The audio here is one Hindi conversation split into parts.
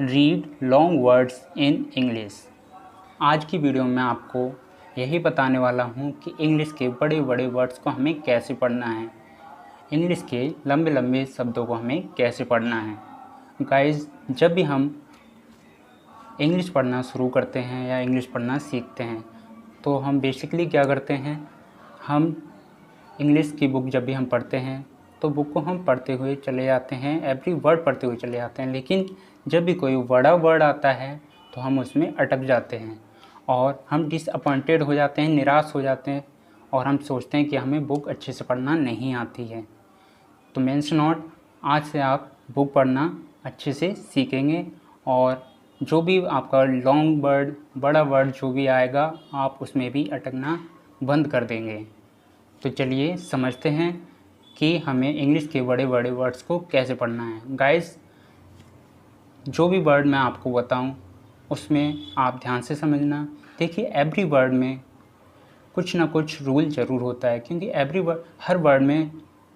Read long words in English. आज की वीडियो में आपको यही बताने वाला हूँ कि इंग्लिश के बड़े बड़े वर्ड्स को हमें कैसे पढ़ना है, इंग्लिश के लंबे लंबे शब्दों को हमें कैसे पढ़ना है। गाइस, जब भी हम इंग्लिश पढ़ना शुरू करते हैं या इंग्लिश पढ़ना सीखते हैं तो हम बेसिकली क्या करते हैं, हम इंग्लिश की बुक जब भी हम पढ़ते हैं तो बुक को हम पढ़ते हुए चले जाते हैं, एवरी वर्ड पढ़ते हुए चले जाते हैं, लेकिन जब भी कोई बड़ा वर्ड आता है तो हम उसमें अटक जाते हैं और हम डिसअपॉइंटेड हो जाते हैं, निराश हो जाते हैं और हम सोचते हैं कि हमें बुक अच्छे से पढ़ना नहीं आती है। तो मेंस नोट, आज से आप बुक पढ़ना अच्छे से सीखेंगे और जो भी आपका लॉन्ग वर्ड, बड़ा वर्ड जो भी आएगा आप उसमें भी अटकना बंद कर देंगे। तो चलिए समझते हैं कि हमें इंग्लिश के बड़े बड़े वर्ड्स को कैसे पढ़ना है। गाइस, जो भी वर्ड मैं आपको बताऊं उसमें आप ध्यान से समझना। देखिए, एवरी वर्ड में कुछ ना कुछ रूल ज़रूर होता है, क्योंकि एवरी वर्ड,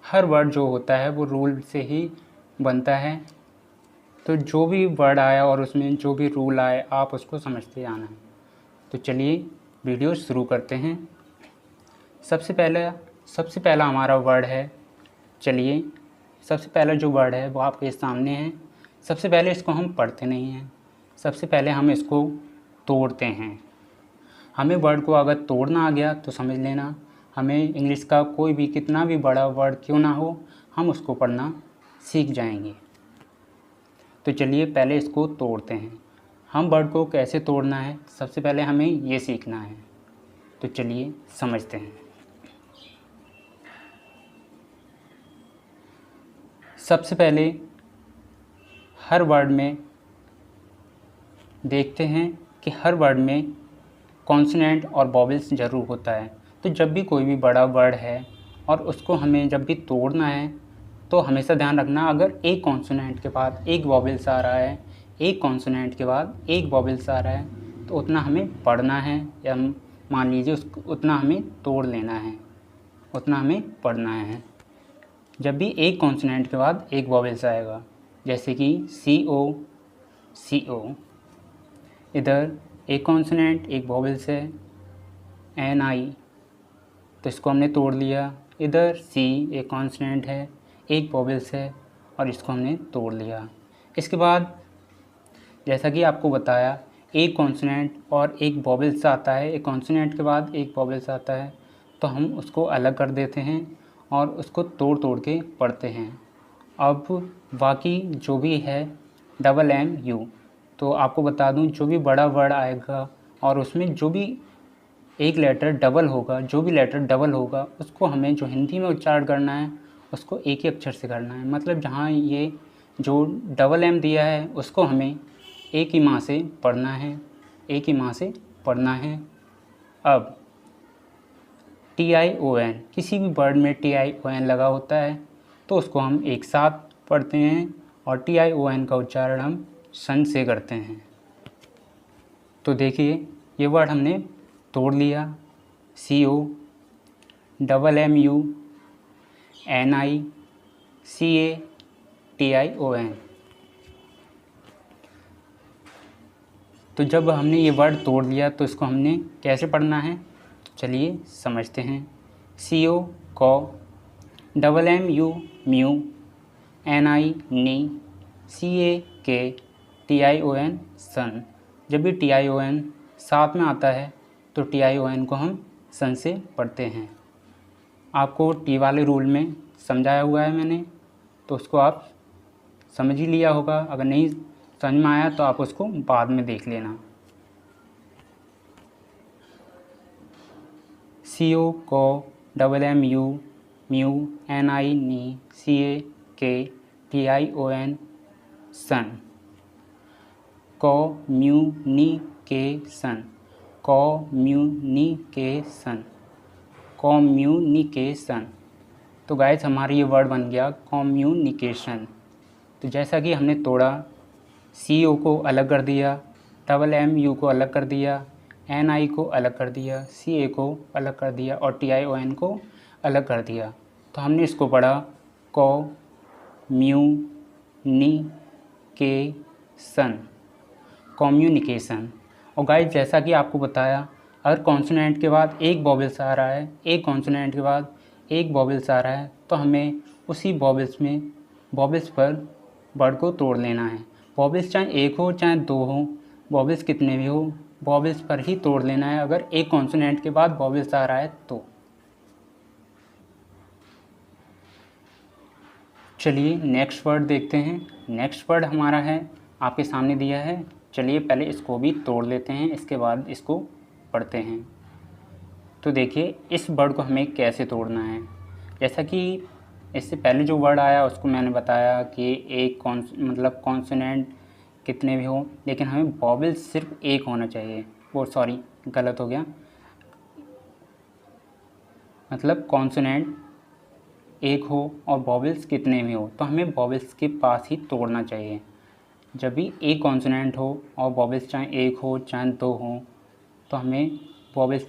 हर वर्ड जो होता है वो रूल से ही बनता है। तो जो भी वर्ड आया और उसमें जो भी रूल आए आप उसको समझते जाना है। तो चलिए वीडियो शुरू करते हैं। सबसे पहला हमारा वर्ड है, चलिए सबसे पहला जो वर्ड है वो आपके सामने है। सबसे पहले इसको हम पढ़ते नहीं हैं, सबसे पहले हम इसको तोड़ते हैं। हमें वर्ड को अगर तोड़ना आ गया तो समझ लेना हमें इंग्लिश का कोई भी कितना भी बड़ा वर्ड क्यों ना हो, हम उसको पढ़ना सीख जाएंगे। तो चलिए पहले इसको तोड़ते हैं। हम वर्ड को कैसे तोड़ना है सबसे पहले हमें ये सीखना है। तो चलिए समझते हैं। सबसे पहले हर वर्ड में देखते हैं कि हर वर्ड में कॉन्सोनेंट और वॉवेल्स ज़रूर होता है। तो जब भी कोई भी बड़ा वर्ड है और उसको हमें जब भी तोड़ना है तो हमेशा ध्यान रखना, अगर एक कॉन्सोनेंट के बाद एक वॉवेल्स आ रहा है, एक कॉन्सोनेंट के बाद एक वॉवेल्स आ रहा है, तो उतना हमें पढ़ना है, या मान लीजिए उसको उतना हमें तोड़ लेना है, उतना हमें पढ़ना है। जब भी एक कॉन्सोनेंट के बाद एक वॉवेल्स आएगा, जैसे कि सी ओ, इधर एक कॉन्सोनेंट एक वॉवेल्स है NI, तो इसको हमने तोड़ लिया। इधर सी एक कॉन्सोनेंट है, एक वॉवेल्स है और इसको हमने तोड़ लिया। इसके बाद जैसा कि आपको बताया, एक कॉन्सोनेंट और एक वॉवेल्स आता है, एक कॉन्सोनेंट के बाद एक वॉवेल्स आता है, तो हम उसको अलग कर देते हैं और उसको तोड़ तोड़ के पढ़ते हैं। अब बाकी जो भी है MU, तो आपको बता दूं, जो भी बड़ा वर्ड आएगा और उसमें जो भी एक लेटर डबल होगा, जो भी लेटर डबल होगा उसको हमें जो हिंदी में उच्चारण करना है उसको एक ही अक्षर से करना है। मतलब जहाँ ये जो M दिया है उसको हमें एक ही माँ से पढ़ना है, एक ही माँ से पढ़ना है। अब TION, किसी भी वर्ड में TION लगा होता है तो उसको हम एक साथ पढ़ते हैं और TION का उच्चारण हम सन से करते हैं। तो देखिए, ये वर्ड हमने तोड़ लिया। CO, MU, NI, CA, TION। तो जब हमने ये वर्ड तोड़ लिया तो इसको हमने कैसे पढ़ना है, चलिए समझते हैं। CO को, MU म्यू, NI नी, CA के, TION सन। जब भी TION साथ में आता है तो TION को हम सन से पढ़ते हैं। आपको टी वाले रूल में समझाया हुआ है मैंने, तो उसको आप समझ ही लिया होगा। अगर नहीं समझ में आया तो आप उसको बाद में देख लेना। CO को, MU म्यू, NI नी, CA के, TION सन। Communication, communication, communication. तो गाइस, हमारा ये वर्ड बन गया कम्युनिकेशन। तो जैसा कि हमने तोड़ा, CO को अलग कर दिया, MU को अलग कर दिया, NI को अलग कर दिया, CA को अलग कर दिया और TION को अलग कर दिया, तो हमने इसको पढ़ा कम्युनिकेशन। कम्युनिकेशन। और गाइस जैसा कि आपको बताया, अगर कॉन्सोनेंट के बाद एक वोवेल्स आ रहा है, एक कॉन्सोनेंट के बाद एक वोवेल्स आ रहा है, तो हमें उसी वोवेल्स पर वर्ड को तोड़ लेना है। वोवेल्स चाहे एक हो चाहे दो हो, वोवेल्स कितने भी हो, वोवेल्स पर ही तोड़ लेना है अगर एक कॉन्सोनेंट के बाद वोवेल्स आ रहा है तो। चलिए नेक्स्ट वर्ड देखते हैं। नेक्स्ट वर्ड हमारा है, आपके सामने दिया है। चलिए पहले इसको भी तोड़ लेते हैं, इसके बाद इसको पढ़ते हैं। तो देखिए इस वर्ड को हमें कैसे तोड़ना है। जैसा कि इससे पहले जो वर्ड आया उसको मैंने बताया कि एक कॉन्सोनेंट कितने भी हो, लेकिन हमें वोवेल सिर्फ एक होना चाहिए। वो सॉरी गलत हो गया, मतलब कॉन्सोनेंट एक हो और वोवेल्स कितने भी हो, तो हमें वोवेल्स के पास ही तोड़ना चाहिए। जब भी एक कॉन्सोनेंट हो और वोवेल्स चाहे एक हो चाहे दो हो, तो हमें वोवेल्स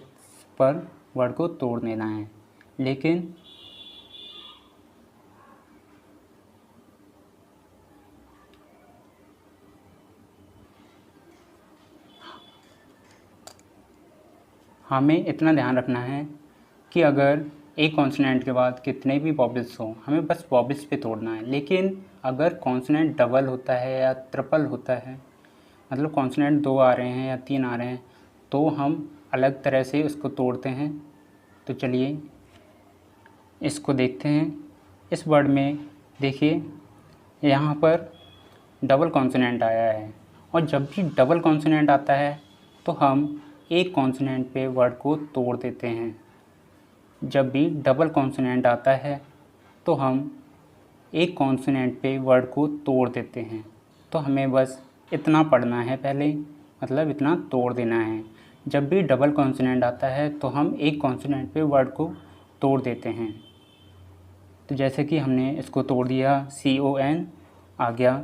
पर वर्ड को तोड़ देना है। लेकिन हमें इतना ध्यान रखना है कि अगर एक कॉन्सोनेंट के बाद कितने भी वोवेल्स हो, हमें बस वोवेल्स पे तोड़ना है। लेकिन अगर कॉन्सोनेंट डबल होता है या ट्रिपल होता है, मतलब कॉन्सोनेंट दो आ रहे हैं या तीन आ रहे हैं, तो हम अलग तरह से उसको तोड़ते हैं। तो चलिए इसको देखते हैं। इस वर्ड में देखिए यहाँ पर डबल कॉन्सोनेंट आया है, और जब भी डबल कॉन्सोनेंट आता है तो हम एक कॉन्सोनेंट पे वर्ड को तोड़ देते हैं। जब भी डबल कॉन्सोनेंट आता है तो हम एक कॉन्सोनेंट पे वर्ड को तोड़ देते हैं। तो हमें बस इतना पढ़ना है पहले, मतलब इतना तोड़ देना है। जब भी डबल कॉन्सोनेंट आता है तो हम एक कॉन्सोनेंट पे वर्ड को तोड़ देते हैं। तो जैसे कि हमने इसको तोड़ दिया, CON आ गया,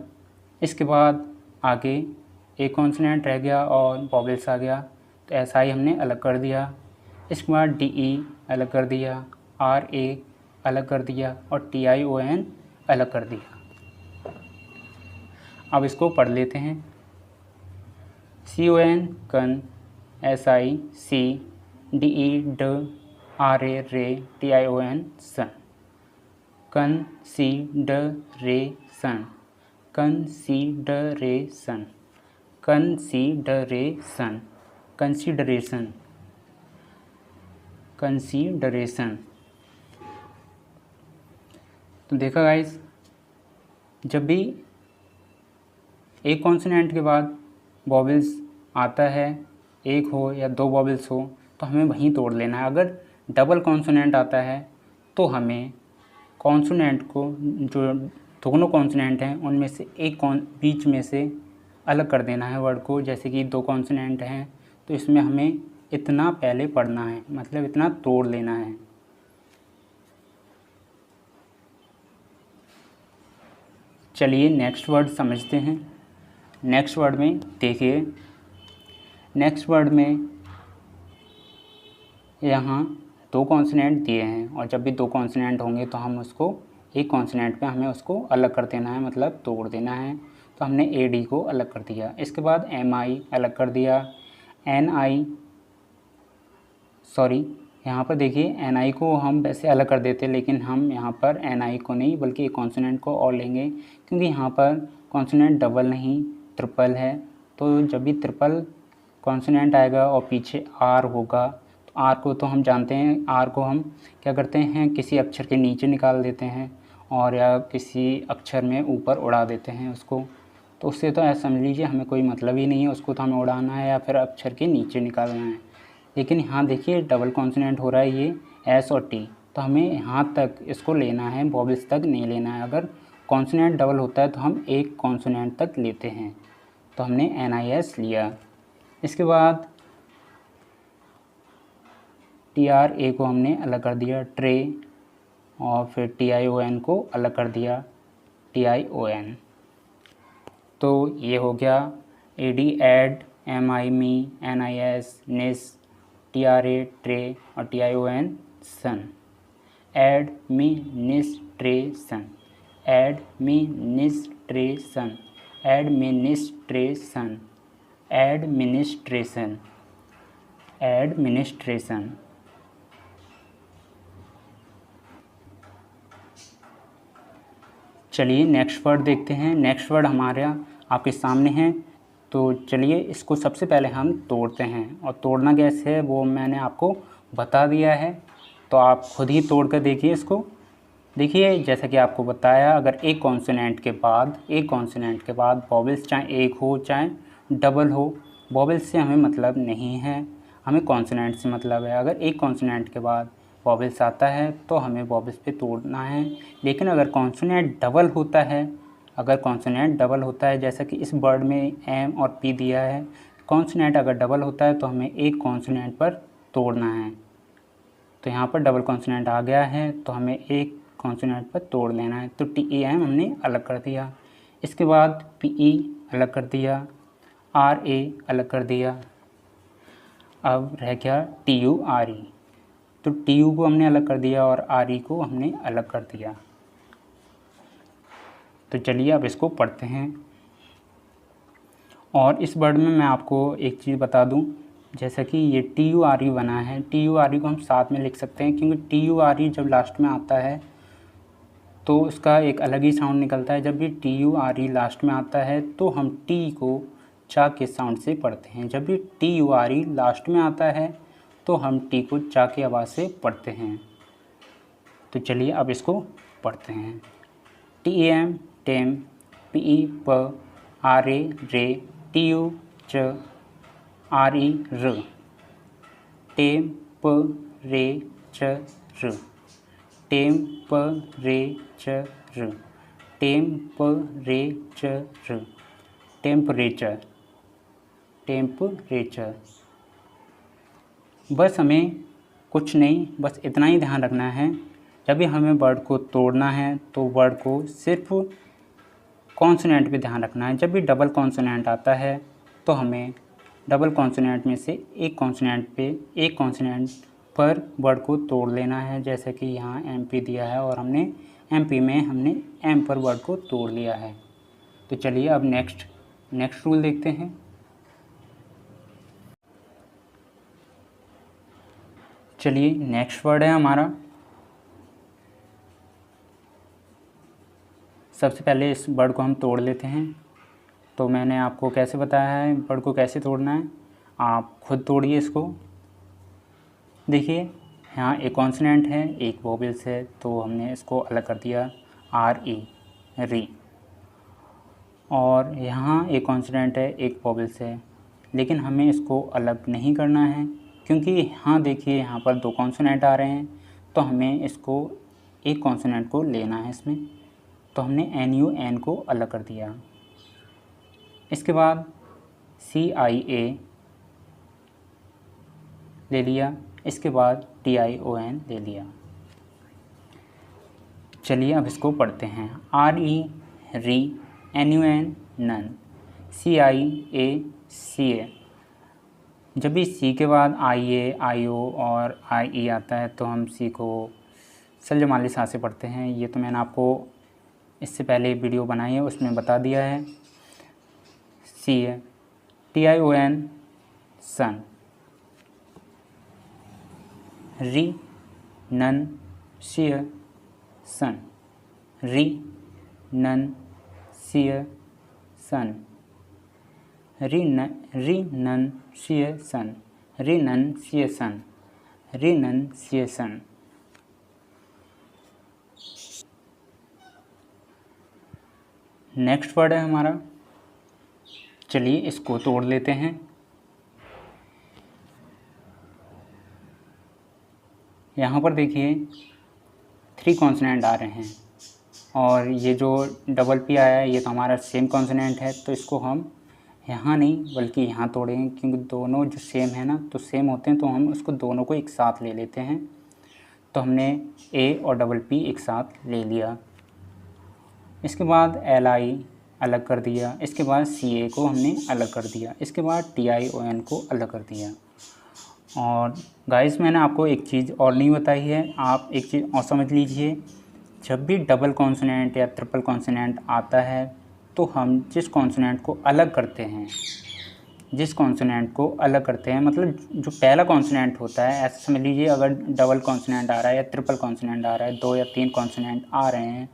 इसके बाद आगे एक कॉन्सोनेंट रह गया और वोवेल्स आ गया, तो SI हमने अलग कर दिया। इसके बाद DE अलग कर दिया, RA अलग कर दिया और TION अलग कर दिया। अब इसको पढ़ लेते हैं। CON कन, SI सी, DE ड, RA रे, TION सन। Consideration, consideration, consideration, consideration, consideration. तो देखा गाइस, जब भी एक कॉन्सोनेंट के बाद वोवेल्स आता है, एक हो या दो वोवेल्स हो, तो हमें वहीं तोड़ लेना है। अगर डबल कॉन्सोनेंट आता है तो हमें कॉन्सोनेंट को, जो दोनों कॉन्सोनेंट हैं उनमें से एक बीच में से अलग कर देना है वर्ड को। जैसे कि दो कॉन्सोनेंट हैं तो इसमें हमें इतना पहले पढ़ना है, मतलब इतना तोड़ लेना है। चलिए नेक्स्ट वर्ड समझते हैं। नेक्स्ट वर्ड में देखिए, नेक्स्ट वर्ड में यहाँ दो कॉन्सोनेंट दिए हैं, और जब भी दो कॉन्सोनेंट होंगे तो हम उसको एक कॉन्सोनेंट पे हमें उसको अलग कर देना है, मतलब तोड़ देना है। तो हमने AD को अलग कर दिया, इसके बाद MI अलग कर दिया, NI सॉरी यहाँ पर देखिए NI को हम वैसे अलग कर देते, लेकिन हम यहाँ पर NI को नहीं बल्कि एक कॉन्सोनेंट को और लेंगे, क्योंकि यहाँ पर कॉन्सोनेंट डबल नहीं ट्रिपल है। तो जब भी ट्रिपल कॉन्सोनेंट आएगा और पीछे R होगा, तो R को तो हम जानते हैं, R को हम क्या करते हैं, किसी अक्षर के नीचे निकाल देते हैं और या किसी अक्षर में ऊपर उड़ा देते हैं उसको। तो उससे तो ऐसा समझ लीजिए हमें कोई मतलब ही नहीं है, उसको तो हमें उड़ाना है या फिर अक्षर के नीचे निकालना है। लेकिन यहाँ देखिए डबल कॉन्सोनेंट हो रहा है, ये S और T, तो हमें यहाँ तक इसको लेना है, वोवेल्स तक नहीं लेना है। अगर कॉन्सोनेंट डबल होता है तो हम एक कॉन्सोनेंट तक लेते हैं, तो हमने NIS लिया। इसके बाद TRA को हमने अलग कर दिया, ट्रे, और फिर TION को अलग कर दिया, TION। तो ये हो गया AD एड, MI मी, NIS निस, TRA ट्रे और TION सन। Administration, administration, administration, administration, administration. चलिए नेक्स्ट वर्ड देखते हैं। नेक्स्ट वर्ड हमारा आपके सामने है, तो चलिए इसको सबसे पहले हम तोड़ते हैं, और तोड़ना कैसे है वो मैंने आपको बता दिया है, तो आप खुद ही तोड़ कर देखिए इसको। देखिए जैसा कि आपको बताया, अगर एक कॉन्सोनेंट के बाद वॉवेल्स चाहे एक हो चाहे डबल हो, वॉवेल्स से हमें मतलब नहीं है, हमें कॉन्सोनेंट से मतलब है। अगर एक कॉन्सोनेंट के बाद वॉवेल्स आता है तो हमें वॉवेल्स पे तोड़ना है। लेकिन अगर कॉन्सोनेंट डबल होता है, जैसा कि इस वर्ड में एम और पी दिया है, कॉन्सोनेंट अगर डबल होता है तो हमें एक कॉन्सोनेंट पर तोड़ना है। तो यहाँ पर डबल कॉन्सोनेंट आ गया है तो हमें एक कॉन्सोनेंट पर तोड़ लेना है। तो टी ए एम हमने अलग कर दिया, इसके बाद पी ई अलग कर दिया, आर ए अलग कर दिया, अब रह गया टी यू आर ई। तो टी यू को हमने अलग कर दिया और आर ई को हमने अलग कर दिया। तो चलिए अब इसको पढ़ते हैं। और इस वर्ड में मैं आपको एक चीज़ बता दूं, जैसा कि ये टी यू आर ई बना है, टी यू आर ई को हम साथ में लिख सकते हैं, क्योंकि टी यू आर ई जब लास्ट में आता है तो उसका एक अलग ही साउंड निकलता है। जब भी T U R E last में आता है तो हम टी को चा के साउंड से पढ़ते हैं। जब भी T U R E last में आता है तो हम टी को चा की आवाज़ से पढ़ते हैं। तो चलिए अब इसको पढ़ते हैं। टी ए एम टेम, पी ई प, आर ए रे, टी यू च, आर ई र, टेम प रे च र, टेम प रे च र, टेम प रे च र, टेम्परेचर, टेम्परेचर। बस हमें कुछ नहीं, बस इतना ही ध्यान रखना है, जब भी हमें वर्ड को तोड़ना है तो वर्ड को सिर्फ कॉन्सोनेंट पे ध्यान रखना है। जब भी डबल कॉन्सोनेंट आता है तो हमें डबल कॉन्सोनेंट में से एक कॉन्सोनेंट पर वर्ड को तोड़ लेना है। जैसे कि यहाँ एम पी दिया है और हमने एम पी में हमने एम पर वर्ड को तोड़ लिया है। तो चलिए अब नेक्स्ट रूल देखते हैं। चलिए नेक्स्ट वर्ड है हमारा, सबसे पहले इस वर्ड को हम तोड़ लेते हैं। तो मैंने आपको कैसे बताया है वर्ड को कैसे तोड़ना है, आप खुद तोड़िए इसको। देखिए यहाँ एक कॉन्सोनेंट है, एक वोवेल्स है, तो हमने इसको अलग कर दिया, आर ई री। और यहाँ एक कॉन्सोनेंट है, एक वोवेल्स है, लेकिन हमें इसको अलग नहीं करना है, क्योंकि यहाँ देखिए यहाँ पर दो कॉन्सोनेंट आ रहे हैं, तो हमें इसको एक कॉन्सोनेंट को लेना है इसमें। तो हमने एन यू एन को अलग कर दिया। इसके बाद सी आई ए ले लिया, इसके बाद टी आई ओ एन ले लिया। चलिए अब इसको पढ़ते हैं। आर ई री, एन यू एन नन, सी आई ए सी ए। जब भी सी के बाद आई ए, आई ओ और आई ई आता है तो हम सी को सलजमाली सा से पढ़ते हैं। ये तो मैंने आपको इससे पहले वीडियो बनाई है उसमें बता दिया है। सी है, टी आई ओ एन सन, री नन सिय सन, री नन सिय सन, री नन सिय सन, री नन सिय सन, री नन सिय सन। नेक्स्ट वर्ड है हमारा, चलिए इसको तोड़ लेते हैं। यहाँ पर देखिए 3 कॉन्सोनेंट आ रहे हैं, और ये जो डबल पी आया है ये तो हमारा सेम कॉन्सोनेंट है, तो इसको हम यहाँ नहीं बल्कि यहाँ तोड़ेंगे, क्योंकि दोनों जो सेम है ना, तो सेम होते हैं, तो हम उसको दोनों को एक साथ ले लेते हैं। तो हमने ए और डबल पी एक साथ ले लिया। इसके बाद एल आई अलग कर दिया, इसके बाद सी ए को हमने अलग कर दिया, इसके बाद टी आई ओ एन को अलग कर दिया। और गाइस मैंने आपको एक चीज़ और नहीं बताई है, आप एक चीज़ और समझ लीजिए, जब भी डबल कॉन्सोनेंट या ट्रिपल कॉन्सोनेंट आता है तो हम जिस कॉन्सोनेंट को अलग करते हैं जिस कॉन्सोनेंट को अलग करते हैं, मतलब जो पहला कॉन्सोनेंट होता है, ऐसा समझ लीजिए अगर डबल कॉन्सोनेंट आ रहा है या ट्रिपल कॉन्सोनेंट आ रहा है, 2 या 3 कॉन्सोनेंट आ रहे हैं,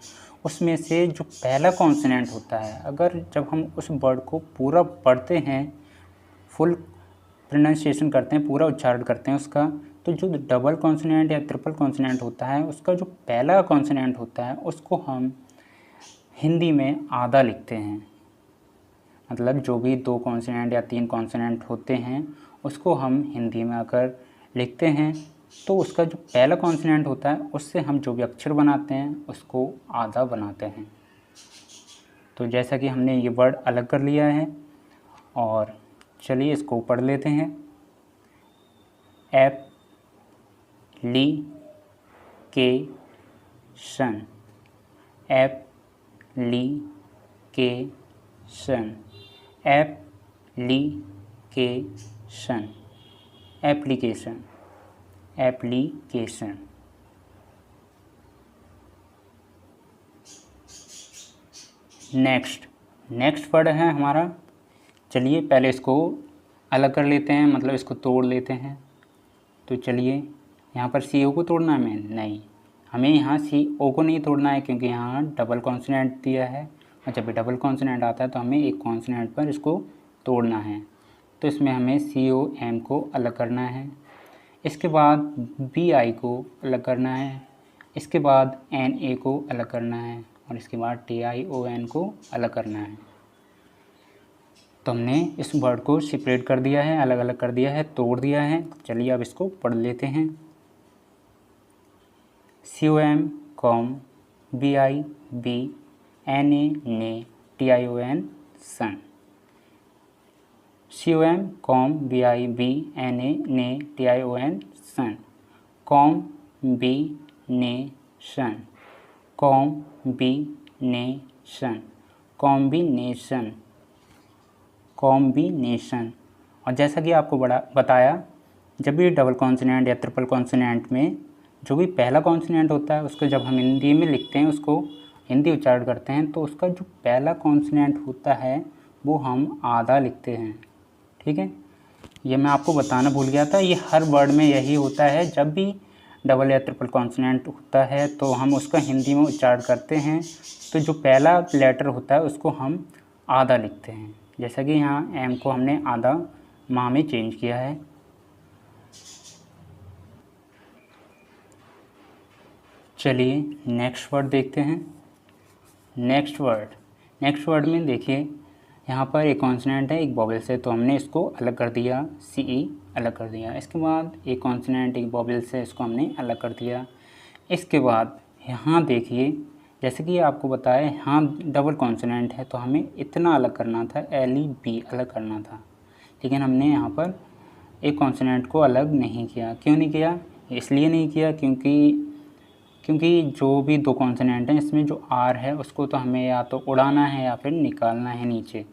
उसमें से जो पहला कॉन्सोनेंट होता है, अगर जब हम उस वर्ड को पूरा पढ़ते हैं, फुल प्रोनाउंसिएशन करते हैं, पूरा उच्चारण करते हैं उसका, तो जो डबल कॉन्सोनेंट या ट्रिपल कॉन्सोनेंट होता है, उसका जो पहला कॉन्सोनेंट होता है उसको हम हिंदी में आधा लिखते हैं। मतलब जो भी 2 कॉन्सोनेंट या 3 कॉन्सोनेंट होते हैं उसको हम हिंदी में अगर लिखते हैं तो उसका जो पहला कॉन्सोनेंट होता है उससे हम जो भी अक्षर बनाते हैं उसको आधा बनाते हैं। तो जैसा कि हमने ये वर्ड अलग कर लिया है, और चलिए इसको पढ़ लेते हैं। Application, application, application, application, application. Next word है हमारा। चलिए पहले इसको अलग कर लेते हैं, मतलब इसको तोड़ लेते हैं। तो चलिए, यहाँ पर सी ओ को तोड़ना है हमें? नहीं, हमें यहाँ सी ओ को नहीं तोड़ना है, क्योंकि यहाँ डबल कॉन्सोनेंट दिया है, और जब भी डबल कॉन्सोनेंट आता है तो हमें एक कॉन्सोनेंट पर इसको तोड़ना है। तो इसमें हमें सी ओ एम को अलग करना है, इसके बाद बी आई को अलग करना है, इसके बाद एन ए को अलग करना है, और इसके बाद टी आई ओ एन को अलग करना है। तो हमने इस वर्ड को सेपरेट कर दिया है, अलग अलग कर दिया है, तोड़ दिया है। चलिए अब इसको पढ़ लेते हैं। COM कॉम, BI बी, NA ने, TION सन। COM कॉम, BI बी, NA ने, TION सन। Combination, com B ने सन, कॉम्बिनेशन, कॉम्बिनेशन। और जैसा कि आपको बताया, जब भी डबल कॉन्सोनेंट या ट्रिपल कॉन्सोनेंट में जो भी पहला कॉन्सोनेंट होता है उसको जब हम हिंदी में लिखते हैं, उसको हिंदी उच्चारण करते हैं, तो उसका जो पहला कॉन्सोनेंट होता है वो हम आधा लिखते हैं। ठीक है, ये मैं आपको बताना भूल गया था। ये हर वर्ड में यही होता है, जब भी डबल या ट्रिपल कॉन्सोनेंट होता है तो हम उसका हिंदी में उच्चारण करते हैं, तो जो पहला लेटर होता है उसको हम आधा लिखते हैं। जैसा कि यहाँ एम को हमने आधा माँ में चेंज किया है। चलिए नेक्स्ट वर्ड देखते हैं। नेक्स्ट वर्ड में देखिए, यहाँ पर एक कॉन्सोनेंट है, एक वोवेल्स है, तो हमने इसको अलग कर दिया, CE अलग कर दिया। इसके बाद एक कॉन्सोनेंट, एक वोवेल्स है, इसको हमने अलग कर दिया। इसके बाद यहाँ देखिए, जैसे कि आपको बताया यहाँ डबल कॉन्सोनेंट है तो हमें इतना अलग करना था, LEB अलग करना था, लेकिन हमने यहाँ पर एक कॉन्सोनेंट को अलग नहीं किया। क्यों नहीं किया? इसलिए नहीं किया क्योंकि जो भी 2 कॉन्सोनेंट हैं इसमें जो R है उसको तो हमें या तो उड़ाना है या फिर निकालना है नीचे।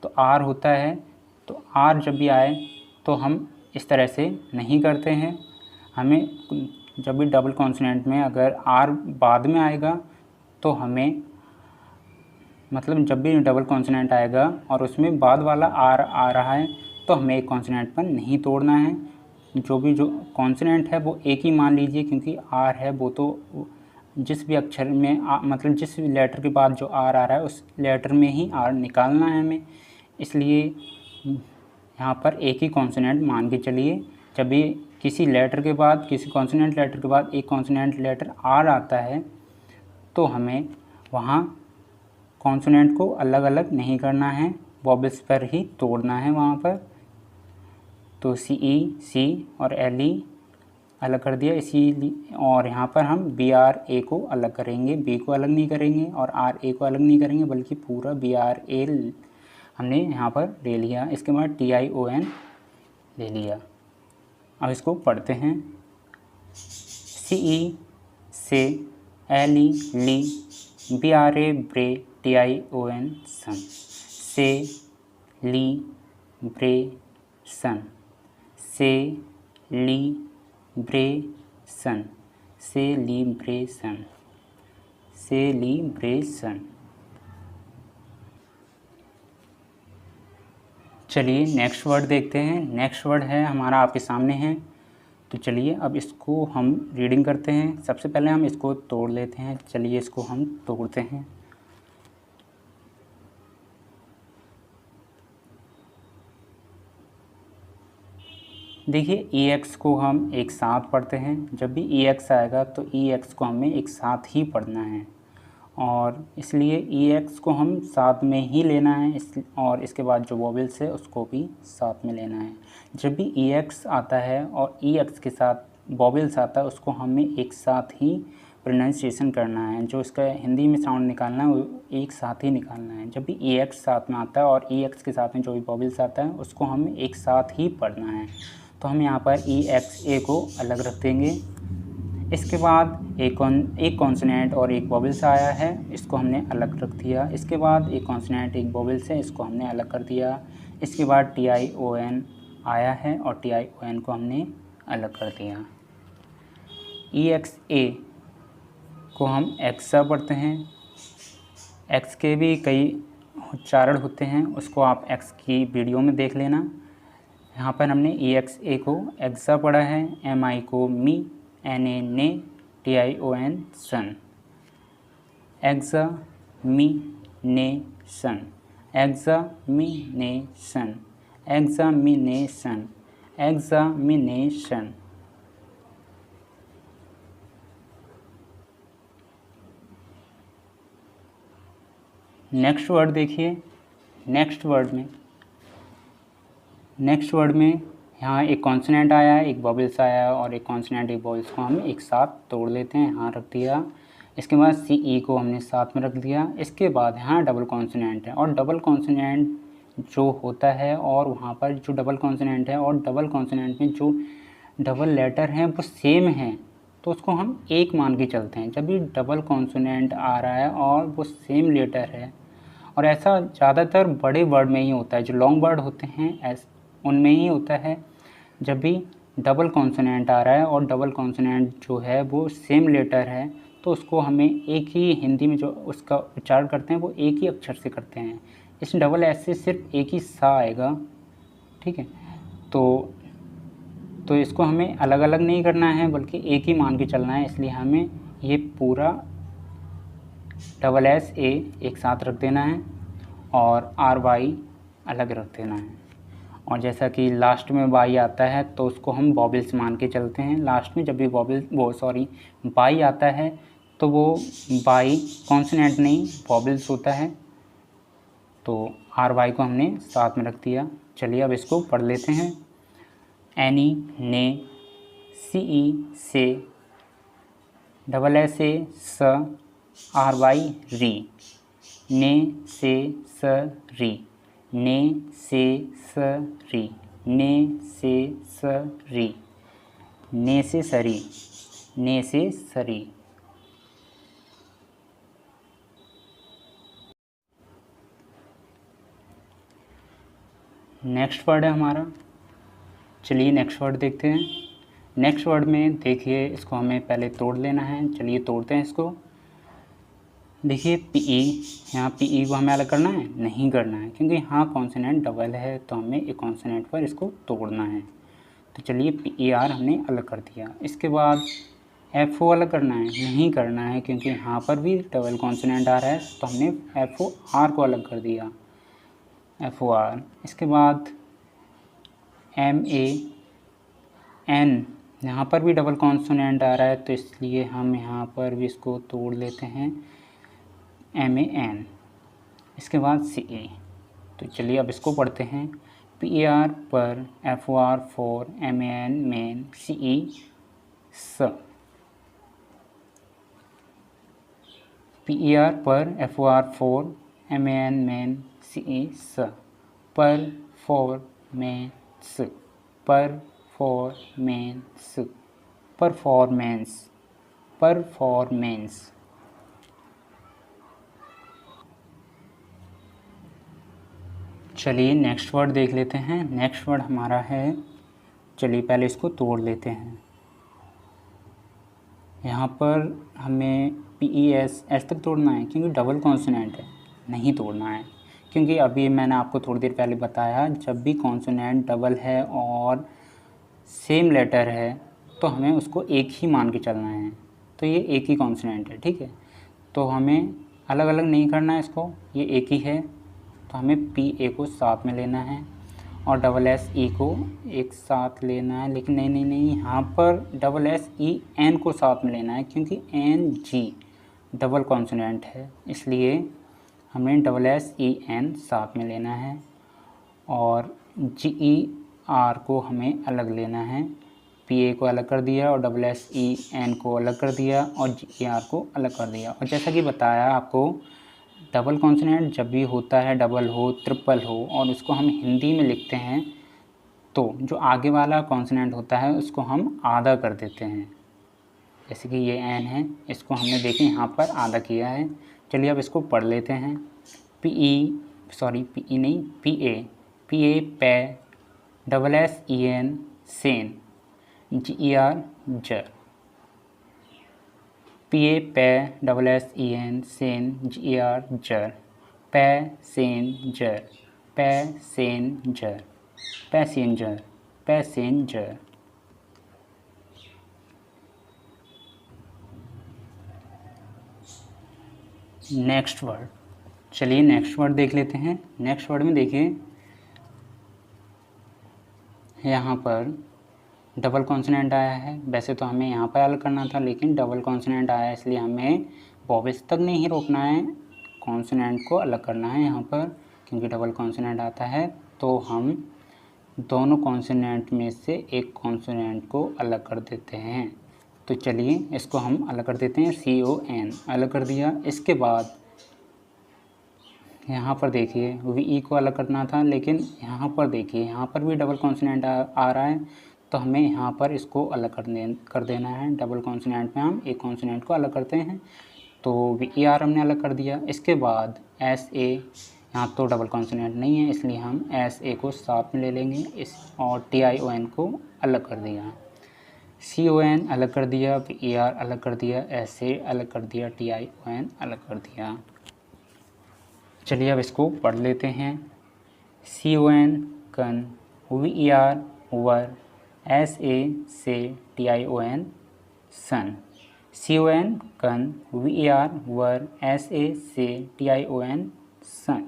तो R होता है, तो R जब भी आए तो हम इस तरह से नहीं करते हैं। हमें जब भी डबल कॉन्सोनेंट में अगर R बाद में आएगा तो हमें, मतलब जब भी डबल कॉन्सोनेंट आएगा और उसमें बाद वाला R आ रहा है तो हमें एक कॉन्सोनेंट पर नहीं तोड़ना है। जो कॉन्सोनेंट है वो एक ही मान लीजिए, क्योंकि R है वो तो जिस भी अक्षर में मतलब जिस भी लेटर के बाद जो R आ रहा है उस लेटर में ही R निकालना है हमें। इसलिए यहाँ पर एक ही कॉन्सोनेंट मान के चलिए। जब भी किसी लेटर के बाद, किसी कॉन्सोनेंट लेटर के बाद एक कॉन्सोनेंट लेटर R आता है तो हमें वहाँ कॉन्सोनेंट को अलग अलग नहीं करना है, वोवेल्स पर ही तोड़ना है वहाँ पर। तो CE, C और LE अलग कर दिया इसीलिए, और यहाँ पर हम BRA को अलग करेंगे, B को अलग नहीं करेंगे और RA को अलग नहीं करेंगे, बल्कि पूरा BRA हमने यहाँ पर ले लिया। इसके बाद TION ले लिया। अब इसको पढ़ते हैं। CE से, LE ली, BRA ब्रे, TION सन। से ली ब्रे सन, से ली ब्रे सन, से ली ब्रे सन, से ली ब्रे सन। चलिए नेक्स्ट वर्ड देखते हैं। नेक्स्ट वर्ड है हमारा आपके सामने है, तो चलिए अब इसको हम रीडिंग करते हैं। सबसे पहले हम इसको तोड़ लेते हैं। चलिए इसको हम तोड़ते हैं। देखिए EX को हम एक साथ पढ़ते हैं। जब भी EX आएगा तो EX को हमें एक साथ ही पढ़ना है, और इसलिए EX को हम साथ में ही लेना है। और इसके बाद जो वोवेल्स है उसको भी साथ में लेना है। जब भी EX आता है और EX के साथ वोवेल्स आता है उसको हमें एक साथ ही प्रोनाउंसिएशन करना है। जो इसका हिंदी में साउंड निकालना है वो एक साथ ही निकालना है। जब भी EX साथ में आता है और EX के साथ में जो भी वोवेल्स आता है उसको हमें एक साथ ही पढ़ना है। तो हम यहाँ पर EXA को अलग रख देंगे। इसके बाद एक कॉन्सोनेंट और एक वोवेल्स आया है, इसको हमने अलग रख दिया। इसके बाद एक कॉन्सोनेंट एक वोवेल्स है, इसको हमने अलग कर दिया। इसके बाद TION आया है और TION को हमने अलग कर दिया। EXA को हम एक्सा पढ़ते हैं। एक्स के भी कई उच्चारण होते हैं, उसको आप एक्स की वीडियो में देख लेना। यहाँ पर हमने EXA को एक्सा पढ़ा है, MI को मी, NA ने, TION सन। एक्सा मी ने सन, एक्सा मी ने सन, एक्सा मी ने सन, एक्सा मी ने सन। नेक्स्ट वर्ड देखिए। नेक्स्ट वर्ड में यहाँ एक कॉन्सोनेंट आया है, एक वोवेल्स आया है, और एक कॉन्सोनेंट एक वोवेल्स को हम एक साथ तोड़ लेते हैं। यहाँ रख दिया। इसके बाद CE को हमने साथ में रख दिया। इसके बाद यहाँ डबल कॉन्सोनेंट है, और डबल कॉन्सोनेंट जो होता है और वहाँ पर जो डबल कॉन्सोनेंट है और डबल कॉन्सोनेंट में जो डबल लेटर हैं वो सेम हैं, तो उसको हम एक मान के चलते हैं। जब भी डबल कॉन्सोनेंट आ रहा है और वो सेम लेटर है, और ऐसा ज़्यादातर बड़े वर्ड में ही होता है, जो लॉन्ग वर्ड होते हैं उनमें ही होता है। जब भी डबल कॉन्सोनेंट आ रहा है और डबल कॉन्सोनेंट जो है वो सेम लेटर है, तो उसको हमें एक ही हिंदी में जो उसका उच्चारण करते हैं वो एक ही अक्षर से करते हैं। इस डबल एस से सिर्फ एक ही सा आएगा, ठीक है। तो इसको हमें अलग अलग नहीं करना है, बल्कि एक ही मान के चलना है। इसलिए हमें ये पूरा डबल SA एक साथ रख देना है और RY अलग रख देना है। और जैसा कि लास्ट में वाई आता है तो उसको हम वोवेल्स मान के चलते हैं। लास्ट में जब भी वाई आता है तो वो वाई कॉन्सोनेंट नहीं वोवेल्स होता है। तो RY को हमने साथ में रख दिया। चलिए अब इसको पढ़ लेते हैं। एनी ने, CE से, डबल SA स, RY री, ने से स री, ने से स री, ने से स री, ने से सरी, ने से सरी। नेक्स्ट वर्ड है हमारा। चलिए नेक्स्ट वर्ड देखते हैं। नेक्स्ट वर्ड में देखिए इसको हमें पहले तोड़ लेना है। चलिए तोड़ते हैं इसको। देखिए PE, यहाँ PE को हमें अलग करना है? नहीं करना है, क्योंकि यहाँ कॉन्सोनेंट डबल है तो हमें एक कॉन्सोनेंट पर इसको तोड़ना है। तो चलिए PER हमने अलग कर दिया। इसके बाद FO अलग करना है? नहीं करना है, क्योंकि यहाँ पर भी डबल कॉन्सोनेंट आ रहा है तो हमने FOR को अलग कर दिया, FOR। इसके बाद MAN, यहाँ पर भी डबल कॉन्सोनेंट आ रहा है तो इसलिए हम यहाँ पर भी इसको तोड़ लेते हैं, MAN। इसके बाद CA। तो चलिए अब इसको पढ़ते हैं। PER पर, FOR फॉर, MAN मैन, CE स। PER पर, FOR फॉर, MAN मैन, CE स। Performance, performance, performance, performance. चलिए नेक्स्ट वर्ड देख लेते हैं। नेक्स्ट वर्ड हमारा है, चलिए पहले इसको तोड़ लेते हैं। यहाँ पर हमें PES ऐसे तक तोड़ना है, क्योंकि डबल कॉन्सोनेंट है, नहीं तोड़ना है, क्योंकि अभी मैंने आपको थोड़ी देर पहले बताया जब भी कॉन्सोनेंट डबल है और सेम लेटर है तो हमें उसको एक ही मान के चलना है। तो ये एक ही कॉन्सोनेंट है, ठीक है। तो हमें अलग अलग नहीं करना है इसको, ये एक ही है तो हमें पी ए को साथ में लेना है और डबल एस ई को एक साथ लेना है। लेकिन नहीं नहीं नहीं, यहाँ पर डबल एस ई एन को साथ में लेना है क्योंकि एन जी डबल कॉन्सोनेंट है, इसलिए हमें डबल एस ई एन साथ में लेना है और जी ई आर को हमें अलग लेना है। पी ए को अलग कर दिया और डबल एस ई एन को अलग कर दिया और जी ई आर को अलग कर दिया। और जैसा कि बताया आपको, डबल कॉन्सोनेंट जब भी होता है, डबल हो ट्रिपल हो और उसको हम हिंदी में लिखते हैं तो जो आगे वाला कॉन्सोनेंट होता है उसको हम आधा कर देते हैं। जैसे कि ये एन है, इसको हमने देखें यहाँ पर आधा किया है। चलिए अब इसको पढ़ लेते हैं। पी ई नहीं, पी ए पे, डबल एस ई एन सेन, जी ई आर जर। पी ए पे, डबल एस ई एन सेन, जी ई आर जर। Passenger, passenger, passenger, passenger. Next word, चलिए नेक्स्ट वर्ड देख लेते हैं। नेक्स्ट वर्ड में देखिए यहाँ पर डबल कॉन्सोनेंट आया है। वैसे तो हमें यहाँ पर अलग करना था लेकिन डबल कॉन्सोनेंट आया है, इसलिए हमें वॉवेल्स तक नहीं रोकना है, कॉन्सोनेंट को अलग करना है यहाँ पर। क्योंकि डबल कॉन्सोनेंट आता है तो हम दोनों कॉन्सोनेंट में से एक कॉन्सोनेंट को अलग कर देते हैं। तो चलिए इसको हम अलग कर देते हैं, CON अलग कर दिया। इसके बाद यहाँ पर देखिए VE को अलग करना था, लेकिन यहाँ पर देखिए यहाँ पर भी डबल कॉन्सोनेंट आ रहा है तो हमें यहाँ पर इसको अलग कर देना है। डबल कॉन्सोनेंट में हम एक कॉन्सोनेंट को अलग करते हैं, तो VER हमने अलग कर दिया। इसके बाद SA, यहाँ तो डबल कॉन्सोनेंट नहीं है इसलिए हम SA को साथ में ले लेंगे इस, और TION को अलग कर दिया। CON अलग कर दिया, VER अलग कर दिया, SA अलग कर दिया, TION अलग कर दिया। चलिए अब इसको पढ़ लेते हैं। CON कन, VER वर, SA से, TION सन। CON कन, VER वर, SA से, TION सन।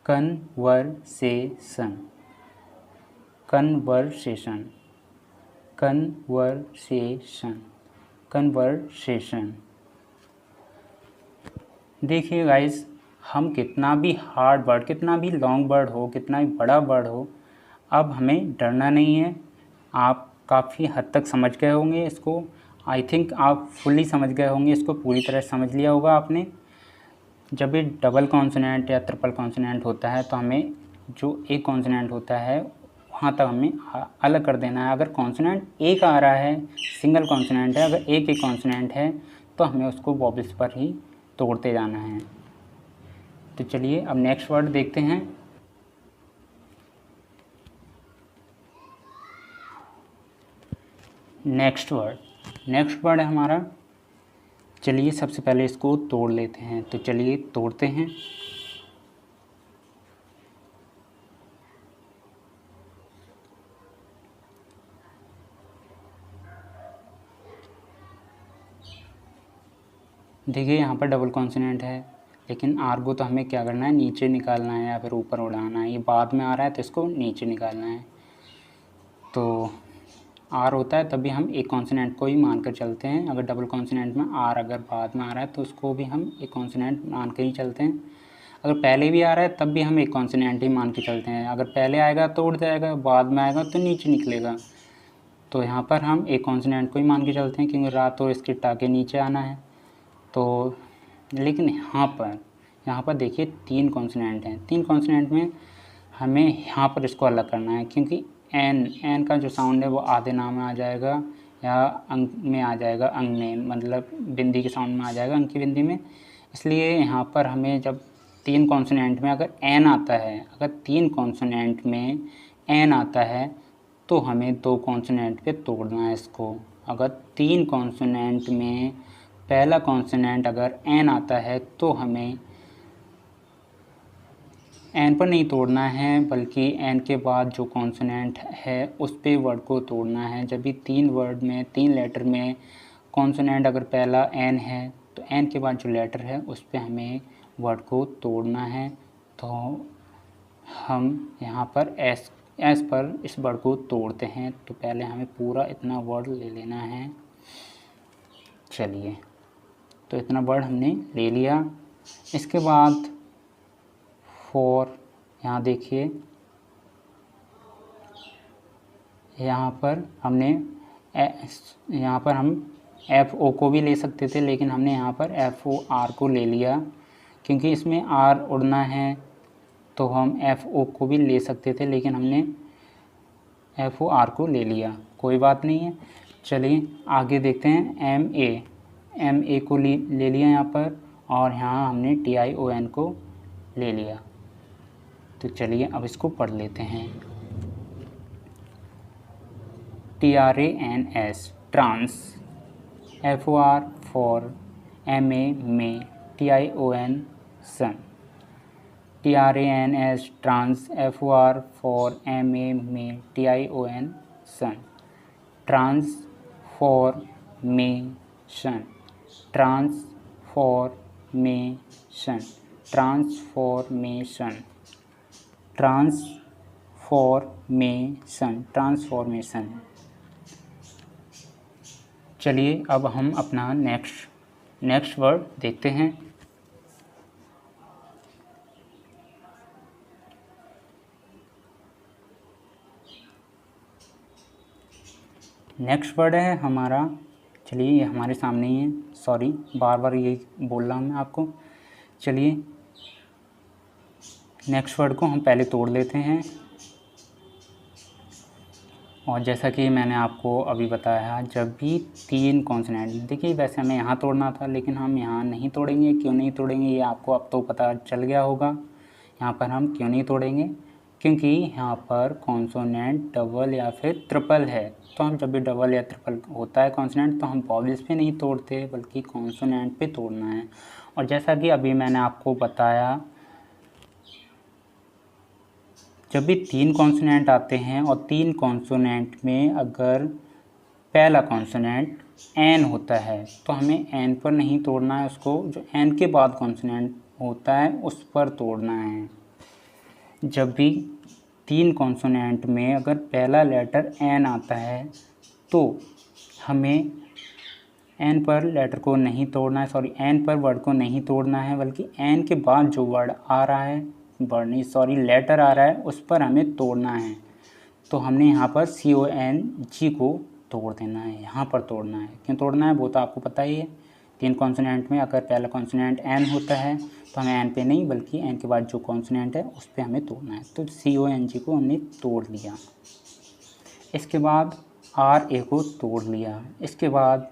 Conversation, conversation, conversation, conversation. देखिए गाइस, हम कितना भी हार्ड वर्ड, कितना भी लॉन्ग वर्ड हो, कितना भी बड़ा वर्ड हो, अब हमें डरना नहीं है। आप काफ़ी हद तक समझ गए होंगे इसको। आई थिंक आप फुली समझ गए होंगे इसको, पूरी तरह समझ लिया होगा आपने। जब भी डबल कॉन्सोनेंट या ट्रिपल कॉन्सोनेंट होता है तो हमें जो एक कॉन्सोनेंट होता है वहाँ तक हमें अलग कर देना है। अगर कॉन्सोनेंट एक आ रहा है, सिंगल कॉन्सोनेंट है, अगर एक कॉन्सोनेंट है तो हमें उसको वॉवेल्स पर ही तोड़ते जाना है। तो चलिए अब नेक्स्ट वर्ड देखते हैं। नेक्स्ट वर्ड है हमारा। चलिए सबसे पहले इसको तोड़ लेते हैं। तो चलिए तोड़ते हैं। देखिए यहाँ पर डबल कॉन्सोनेंट है, लेकिन आर्गो तो हमें क्या करना है, नीचे निकालना है या फिर ऊपर उड़ाना है। ये बाद में आ रहा है तो इसको नीचे निकालना है। तो आर होता है तभी हम एक कॉन्सोनेंट को ही मानकर चलते हैं। अगर डबल कॉन्सोनेंट में आर अगर बाद में आ रहा है तो उसको भी हम एक कॉन्सोनेंट मान कर ही चलते हैं। अगर पहले भी आ रहा है तब भी हम एक कॉन्सोनेंट ही मान के चलते हैं। अगर पहले आएगा तो उड़ जाएगा, बाद में आएगा तो नीचे निकलेगा। तो यहाँ पर हम एक कॉन्सोनेंट को ही मान के चलते हैं क्योंकि रात और इसके टाके नीचे आना है। तो लेकिन यहाँ पर देखिए 3 कॉन्सोनेंट हैं। 3 कॉन्सोनेंट में हमें यहाँ पर इसको अलग करना है क्योंकि एन का जो साउंड है वो आधे नाम में आ जाएगा या अंक में आ जाएगा, अंग में, मतलब बिंदी के साउंड में आ जाएगा, अंक की बिंदी में। इसलिए यहाँ पर हमें जब 3 कॉन्सोनेंट में अगर एन आता है, अगर 3 कॉन्सोनेंट में एन आता है तो हमें 2 कॉन्सोनेंट पे तोड़ना है इसको। अगर 3 कॉन्सोनेंट में पहला कॉन्सोनेंट अगर एन आता है तो हमें एन पर नहीं तोड़ना है, बल्कि एन के बाद जो कॉन्सोनेंट है उस पे वर्ड को तोड़ना है। जब भी 3 वर्ड में 3 लेटर में कॉन्सोनेंट अगर पहला एन है तो एन के बाद जो लेटर है उस पे हमें वर्ड को तोड़ना है। तो हम यहाँ पर एस पर इस वर्ड को तोड़ते हैं। तो पहले हमें पूरा इतना वर्ड ले लेना है। चलिए, तो इतना वर्ड हमने ले लिया। इसके बाद फॉर, यहाँ देखिए, यहाँ पर हम एफ ओ को भी ले सकते थे, लेकिन हमने यहाँ पर एफ ओ आर को ले लिया। क्योंकि इसमें आर उड़ना है तो हम एफ ओ को भी ले सकते थे, लेकिन हमने एफ ओ आर को ले लिया। कोई बात नहीं है। चलिए आगे देखते हैं। एम ए को ले लिया यहाँ पर, और यहाँ हमने टी आई ओ एन को ले लिया। तो चलिए अब इसको पढ़ लेते हैं। TRANS ट्रांस, FOR फॉर, MA में, TION सन। TRANS ट्रांस, FOR फॉर, MA में, TION सन। Transformation, transformation, transformation, transformation, transformation. चलिए अब हम अपना नेक्स्ट वर्ड देखते हैं। नेक्स्ट वर्ड है हमारा, चलिए ये हमारे सामने ही है, सॉरी बार बार ये बोल रहा हूँ मैं आपको। चलिए नेक्स्ट वर्ड को हम पहले तोड़ लेते हैं। और जैसा कि मैंने आपको अभी बताया, जब भी 3 कॉन्सोनेंट, देखिए वैसे हमें यहाँ तोड़ना था लेकिन हम यहाँ नहीं तोड़ेंगे। क्यों नहीं तोड़ेंगे ये आपको अब तो पता चल गया होगा। यहाँ पर हम क्यों नहीं तोड़ेंगे, क्योंकि यहाँ पर कॉन्सोनेंट डबल या फिर ट्रिपल है। तो हम जब भी डबल या ट्रिपल होता है कॉन्सोनेंट, तो हम वॉवेल्स पे नहीं तोड़ते बल्कि कॉन्सोनेंट पे तोड़ना है। और जैसा कि अभी मैंने आपको बताया, जब भी 3 कॉन्सोनेंट आते हैं और 3 कॉन्सोनेंट में अगर पहला कॉन्सोनेंट एन होता है तो हमें एन पर नहीं तोड़ना है, उसको जो एन के बाद कॉन्सोनेंट होता है उस पर तोड़ना है। जब भी 3 कॉन्सोनेंट में अगर पहला लेटर एन आता है तो हमें एन पर लेटर को नहीं तोड़ना है, सॉरी एन पर वर्ड को नहीं तोड़ना है, बल्कि एन के बाद जो वर्ड आ रहा है, वर्ड नहीं सॉरी लेटर आ रहा है, उस पर हमें तोड़ना है। तो हमने यहाँ पर CONG को तोड़ देना है, यहाँ पर तोड़ना है। क्यों तोड़ना है वो तो आपको पता ही है। 3 कॉन्सोनेंट में अगर पहला कॉन्सोनेंट एन होता है तो हमें एन पे नहीं बल्कि एन के बाद जो कॉन्सोनेंट है उस पर हमें तोड़ना है। तो CONG को हमने तोड़ लिया। इसके बाद RA को तोड़ लिया। इसके बाद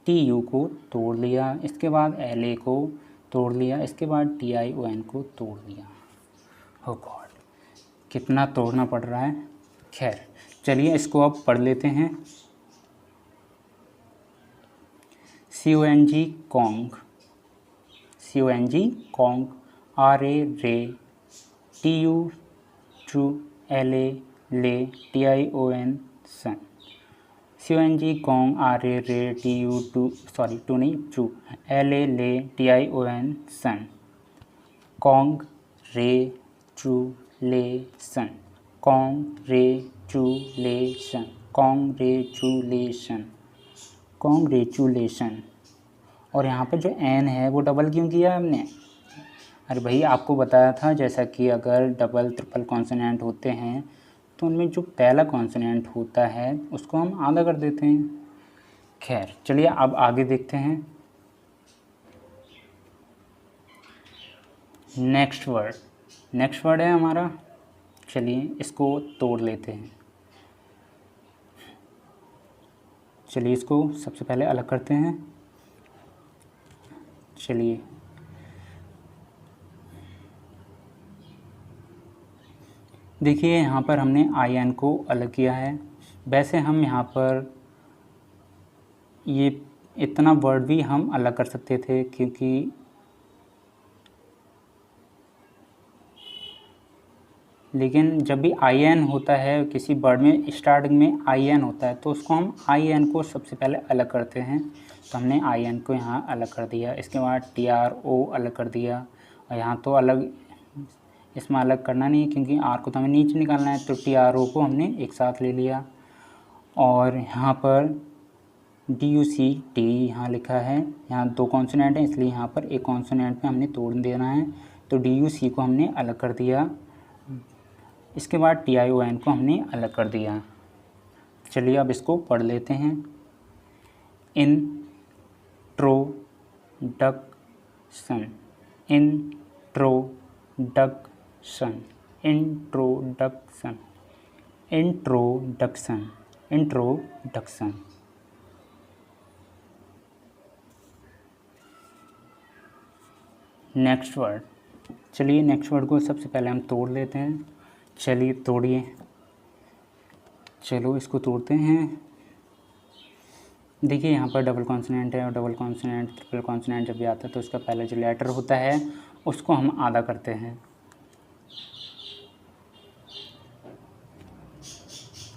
TU को तोड़ लिया। इसके बाद LA को तोड़ लिया। इसके बाद TION को तोड़ लिया। हो गॉड, कितना तोड़ना पड़ रहा है। खैर चलिए इसको अब पढ़ लेते हैं। CONG Kong, CONG Kong, RA रे, TU ट्रू, LA ले, TION सन। CONG कॉन्ग, RA रे, TU टू, सॉरी टू नहीं ट्रू, LA ले, TION सन। कॉन्ग रे ट्रू ले सन, कॉन्ग्रेचुलेशन, कॉन्ग्रेचुलेशन, कॉन्ग्रेचुलेशन। और यहाँ पर जो एन है वो डबल क्यों किया हमने? अरे भाई आपको बताया था जैसा कि अगर डबल ट्रिपल कॉन्सोनेंट होते हैं तो उनमें जो पहला कॉन्सोनेंट होता है उसको हम आधा कर देते हैं। खैर चलिए अब आगे देखते हैं। नेक्स्ट वर्ड है हमारा, चलिए इसको तोड़ लेते हैं। चलिए इसको सबसे पहले अलग करते हैं। चलिए देखिए यहाँ पर हमने IN को अलग किया है। वैसे हम यहाँ पर ये इतना वर्ड भी हम अलग कर सकते थे, क्योंकि लेकिन जब भी आई एन होता है किसी वर्ड में, स्टार्टिंग में आई एन होता है, तो उसको हम आई एन को सबसे पहले अलग करते हैं। तो हमने आई एन को यहाँ अलग कर दिया। इसके बाद टी आर ओ अलग कर दिया, और यहाँ तो अलग, इसमें अलग करना नहीं है क्योंकि आर को तो हमें नीचे निकालना है, तो टी आर ओ को हमने एक साथ ले लिया। और यहाँ पर डी यू सी टी यहाँ लिखा है, यहाँ दो कॉन्सोनेंट है इसलिए यहाँ पर एक कॉन्सोनेंट में हमने तोड़ देना है, तो डी यू सी को हमने अलग कर दिया। इसके बाद टी आई ओ एन को हमने अलग कर दिया। चलिए अब इसको पढ़ लेते हैं। Introduction, introduction, introduction, introduction, introduction. Next word, चलिए नेक्स्ट वर्ड को सबसे पहले हम तोड़ लेते हैं। चलिए तोड़िए, चलो इसको तोड़ते हैं। देखिए यहाँ पर डबल कॉन्सोनेंट है, और डबल कॉन्सोनेंट ट्रिपल कॉन्सोनेंट जब भी आता है तो उसका पहला जो लेटर होता है उसको हम आधा करते हैं,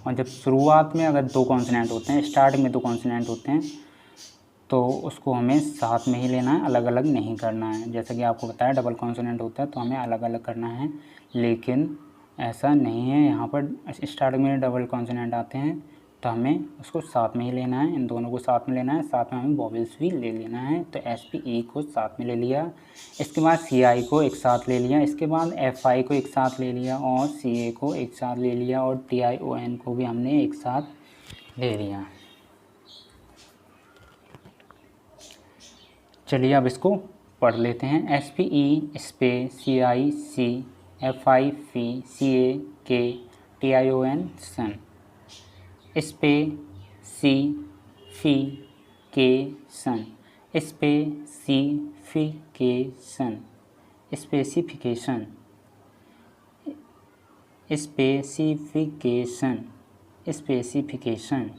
और जब शुरुआत में अगर दो कॉन्सोनेंट होते हैं, स्टार्टिंग में दो कॉन्सोनेंट होते हैं, तो उसको हमें साथ में ही लेना है, अलग अलग नहीं करना है। जैसे कि आपको बताया डबल कॉन्सोनेंट होता है तो हमें अलग अलग करना है, लेकिन ऐसा नहीं है। यहाँ पर स्टार्टिंग में डबल कॉन्सोनेंट आते हैं तो हमें उसको साथ में ही लेना है, इन दोनों को साथ में लेना है, साथ में हमें वॉवेल्स भी ले लेना है। तो एस पी ई को साथ में ले लिया, इसके बाद सी आई को एक साथ ले लिया, इसके बाद एफ आई को एक साथ ले लिया, और सी ए को एक साथ ले लिया, और टी आई ओ एन को भी हमने एक साथ ले लिया। चलिए अब इसको पढ़ लेते हैं। एस पी ई स्पेस C I C F I फी सी ए के टी आई ओ एन सन, specification, specification, specification, specification, specification.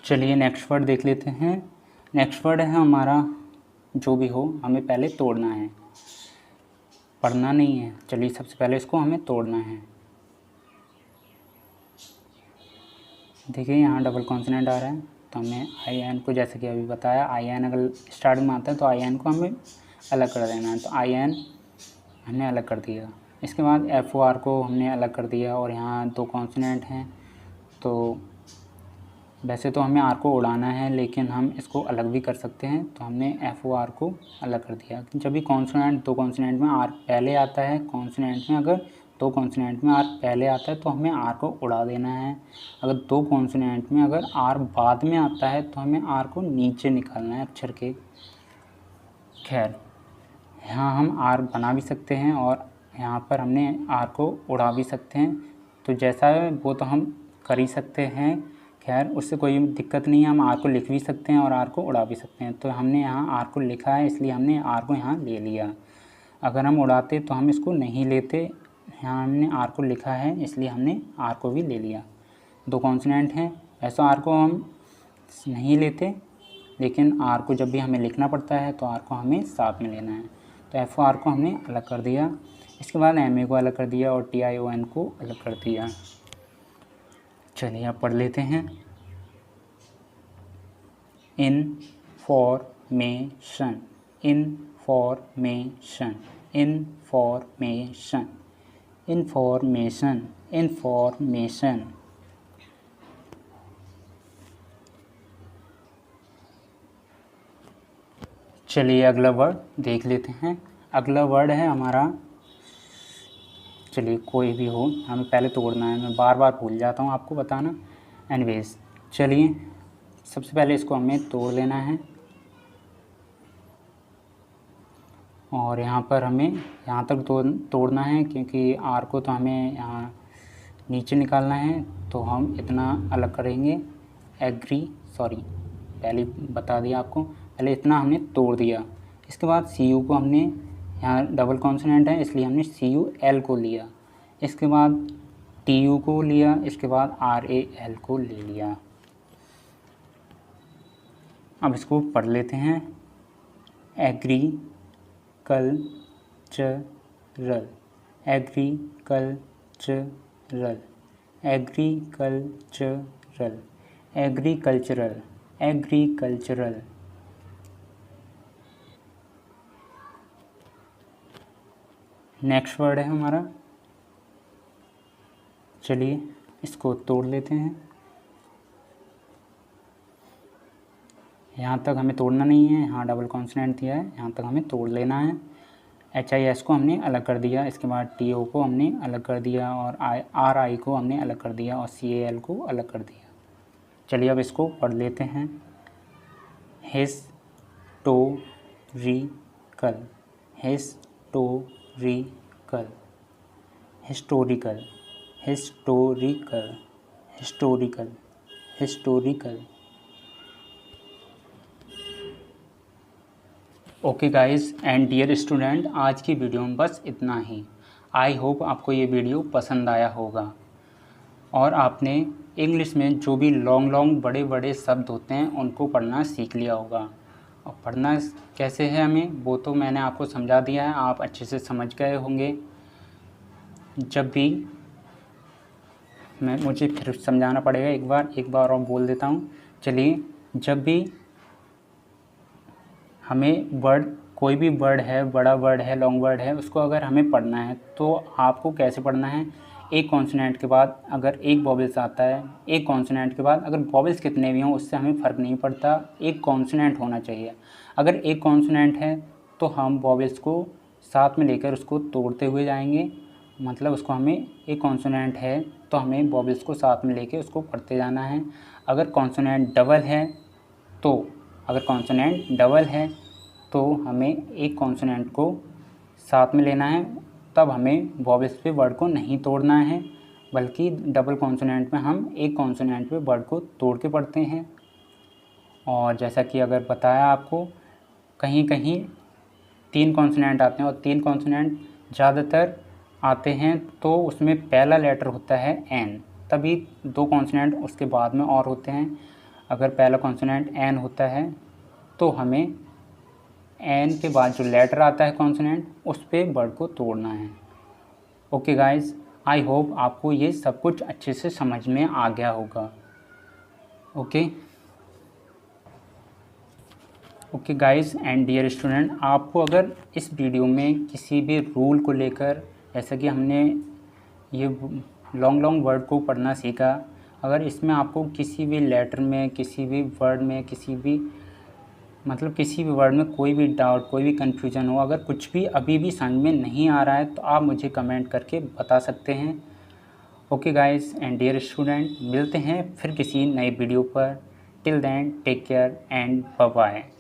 चलिए नेक्स्ट वर्ड देख लेते हैं। नेक्स्ट वर्ड है हमारा, जो भी हो हमें पहले तोड़ना है, पढ़ना नहीं है। चलिए सबसे पहले इसको हमें तोड़ना है। देखिए यहाँ डबल कॉन्सोनेंट आ रहा है, तो हमें आई एन को, जैसे कि अभी बताया, आई एन अगर स्टार्टिंग में आता है तो आई एन को हमें अलग कर देना है, तो आई एन हमने अलग कर दिया। इसके बाद एफ ओ आर को हमने अलग कर दिया, और यहाँ दो कॉन्सोनेंट हैं, तो वैसे तो हमें आर को उड़ाना है लेकिन हम इसको अलग भी कर सकते हैं, तो हमने एफ ओ आर को अलग कर दिया। जब भी कॉन्सोनेंट, दो कॉन्सोनेंट में आर पहले आता है, कॉन्सोनेंट में अगर दो कॉन्सोनेंट में आर पहले आता है तो हमें आर को उड़ा देना है। अगर दो कॉन्सोनेंट में अगर आर बाद में आता है तो हमें आर को नीचे निकालना है अक्षर के। खैर यहाँ हम आर बना भी सकते हैं, और यहाँ पर हमने आर को उड़ा भी सकते हैं, तो जैसा है वो तो हम कर ही सकते हैं। खैर उससे कोई दिक्कत नहीं है, हम आर को लिख भी सकते हैं और आर को उड़ा भी सकते हैं। तो हमने यहाँ आर को लिखा है इसलिए हमने आर को यहाँ ले लिया। अगर हम उड़ाते तो हम इसको नहीं लेते, यहाँ हमने आर को लिखा है इसलिए हमने आर को भी ले लिया। दो कॉन्सोनेंट हैं, ऐसा आर को हम नहीं लेते, लेकिन आर को जब भी हमें लिखना पड़ता है तो आर को हमें साथ में लेना है। तो एफ ओ आर को हमने अलग कर दिया, इसके बाद एम ए को अलग कर दिया, और टी आई ओ एन को अलग कर दिया। चलिए अब पढ़ लेते हैं। Information, information, information, information, information. चलिए अगला वर्ड देख लेते हैं। अगला वर्ड है हमारा, चलिए कोई भी हो, हमें पहले तोड़ना है, मैं बार बार भूल जाता हूँ आपको बताना। एनीवेज चलिए सबसे पहले इसको हमें तोड़ लेना है, और यहाँ पर हमें यहाँ तक तोड़ना है क्योंकि आर को तो हमें यहाँ नीचे निकालना है, तो हम इतना अलग करेंगे। सॉरी पहले बता दिया आपको, पहले इतना हमने तोड़ दिया। इसके बाद सी यू को हमने, यहाँ डबल कॉन्सोनेंट है इसलिए हमने सी यू एल को लिया, इसके बाद टी यू को लिया, इसके बाद आर ए एल को ले लिया। अब इसको पढ़ लेते हैं। Aggregation, agricultural, agricultural, agricultural, agricultural, agricultural. Next word है हमारा, चलिए इसको तोड़ लेते हैं। यहाँ तक हमें तोड़ना नहीं है, यहाँ डबल कॉन्सोनेंट दिया है, यहाँ तक हमें तोड़ लेना है। HIS को हमने अलग कर दिया, इसके बाद TO को हमने अलग कर दिया, और RI को हमने अलग कर दिया, और CAL को अलग कर दिया। चलिए अब इसको पढ़ लेते हैं। Historical, historical, historical, historical, historical, historical. Okay guys and dear student, आज की वीडियो में बस इतना ही। आई होप आपको ये वीडियो पसंद आया होगा और आपने इंग्लिश में जो भी लॉन्ग बड़े बड़े शब्द होते हैं उनको पढ़ना सीख लिया होगा। और पढ़ना कैसे है हमें वो तो मैंने आपको समझा दिया है, आप अच्छे से समझ गए होंगे। जब भी मुझे फिर समझाना पड़ेगा, एक बार और बोल देता हूँ। चलिए, जब भी हमें वर्ड, कोई भी वर्ड है, बड़ा वर्ड है, लॉन्ग वर्ड है, उसको अगर हमें पढ़ना है तो आपको कैसे पढ़ना है, एक कॉन्सोनेंट के बाद अगर एक वॉवेल्स आता है, एक कॉन्सोनेंट के बाद अगर वॉवेल्स कितने भी हों उससे हमें फ़र्क नहीं पड़ता, एक कॉन्सोनेंट होना चाहिए। अगर एक कॉन्सोनेंट है तो हम वॉवेल्स को साथ में लेकर उसको तोड़ते हुए जाएंगे, मतलब उसको हमें, एक कॉन्सोनेंट है तो हमें वॉवेल्स को साथ में लेके उसको पढ़ते जाना है। अगर कॉन्सोनेंट डबल है तो हमें एक कॉन्सोनेंट को साथ में लेना है, तब हमें वॉवेल्स पे वर्ड को नहीं तोड़ना है, बल्कि डबल कॉन्सोनेंट में हम एक कॉन्सोनेंट पे वर्ड को तोड़ के पढ़ते हैं। और जैसा कि अगर बताया आपको, कहीं कहीं 3 कॉन्सोनेंट आते हैं और 3 कॉन्सोनेंट ज़्यादातर आते हैं तो उसमें पहला लेटर होता है एन, तभी 2 कॉन्सोनेंट उसके बाद में और होते हैं। अगर पहला कॉन्सोनेंट एन होता है तो हमें एन के बाद जो लेटर आता है कॉन्सोनेंट, उस पर वर्ड को तोड़ना है। ओके गाइस, आई होप आपको ये सब कुछ अच्छे से समझ में आ गया होगा। Okay guys and dear student, आपको अगर इस वीडियो में किसी भी रूल को लेकर, जैसा कि हमने ये लॉन्ग वर्ड को पढ़ना सीखा, अगर इसमें आपको किसी भी लेटर में, किसी भी वर्ड में, किसी भी वर्ड में कोई भी डाउट, कोई भी कन्फ्यूजन हो, अगर कुछ भी अभी भी समझ में नहीं आ रहा है तो आप मुझे कमेंट करके बता सकते हैं। Okay guys and dear student, मिलते हैं फिर किसी नए वीडियो पर। Till then take care and bye bye.